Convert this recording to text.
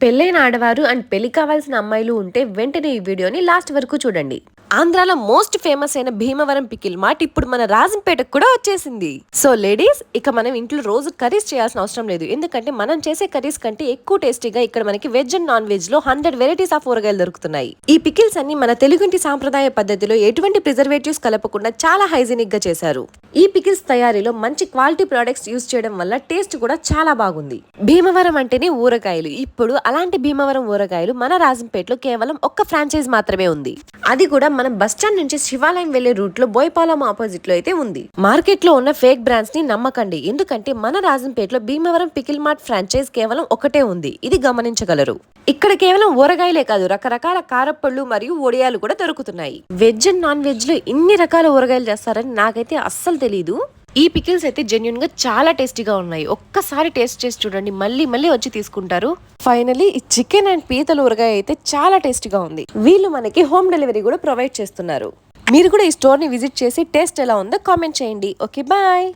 పెళ్ళైన ఆడవారు అండ్ పెళ్లి కావాల్సిన అమ్మాయిలు ఉంటే వెంటనే ఈ వీడియోని లాస్ట్ వరకు చూడండి. ఆంధ్రాలో మోస్ట్ ఫేమస్ అయిన భీమవరం పికిల్ మార్ట్ ఇప్పుడు మన రాజంపేటకు కూడా వచ్చేసింది. సో లేడీస్, ఇక మనం ఇంట్లో రోజు కర్రీస్ చేయాల్సిన అవసరం లేదు. ఎందుకంటే మనం చేసే కర్రీస్ కంటే ఎక్కువ టేస్టీగా ఇక్కడ మనకి వెజ్ అండ్ నాన్ వెజ్ లో 100 వెరైటీస్ ఆఫ్ ఊరగాయలు దొరుకుతున్నాయి. ఈ పికిల్స్ అన్ని మన తెలుగుంటి సాంప్రదాయ పద్ధతిలో ఎటువంటి ప్రిజర్వేటివ్స్ కలపకుండా చాలా హైజీనిక్ గా చేశారు. ఈ పికిల్స్ తయారీలో మంచి క్వాలిటీ ప్రొడక్ట్స్ యూజ్ చేయడం వల్ల టేస్ట్ కూడా చాలా బాగుంది. భీమవరం అంటేనే ఊరగాయలు. ఇప్పుడు అలాంటి భీమవరం ఊరగాయలు మన రాజంపేటలో కేవలం ఒక్క ఫ్రాంచైజ్ మాత్రమే ఉంది. అది కూడా మన బస్టాండ్ నుంచి శివాలయం వెళ్లే రూట్ లో బోయపాలెం ఆపోజిట్ లో అయితే ఉంది. మార్కెట్ లో ఉన్న ఫేక్ బ్రాండ్స్ ని నమ్మకండి. ఎందుకంటే మన రాజంపేటలో భీమవరం పికిల్ మార్ట్ ఫ్రాంచైజ్ కేవలం ఒకటే ఉంది. ఇది గమనించగలరు. ఇక్కడ కేవలం ఊరగాయలే కాదు, రకరకాల కారపళ్ళు మరియు వడియాలు కూడా దొరుకుతున్నాయి. వెజ్ అండ్ నాన్ వెజ్ లో ఇన్ని రకాల ఊరగాయలు చేస్తారని నాకైతే అస్సలు తెలీదు. ఈ పికిల్స్ అయితే జెన్యున్ గా చాలా టేస్టీగా ఉన్నాయి. ఒక్కసారి టేస్ట్ చేసి చూడండి, మళ్ళీ మళ్ళీ వచ్చి తీసుకుంటారు. ఫైనలీ ఈ చికెన్ అండ్ పీతల ఊరగాయ అయితే చాలా టేస్టీగా ఉంది. వీళ్ళు మనకి హోమ్ డెలివరీ కూడా ప్రొవైడ్ చేస్తున్నారు. మీరు కూడా ఈ స్టోర్ ని విజిట్ చేసి టేస్ట్ ఎలా ఉందో కామెంట్ చేయండి. Okay, bye.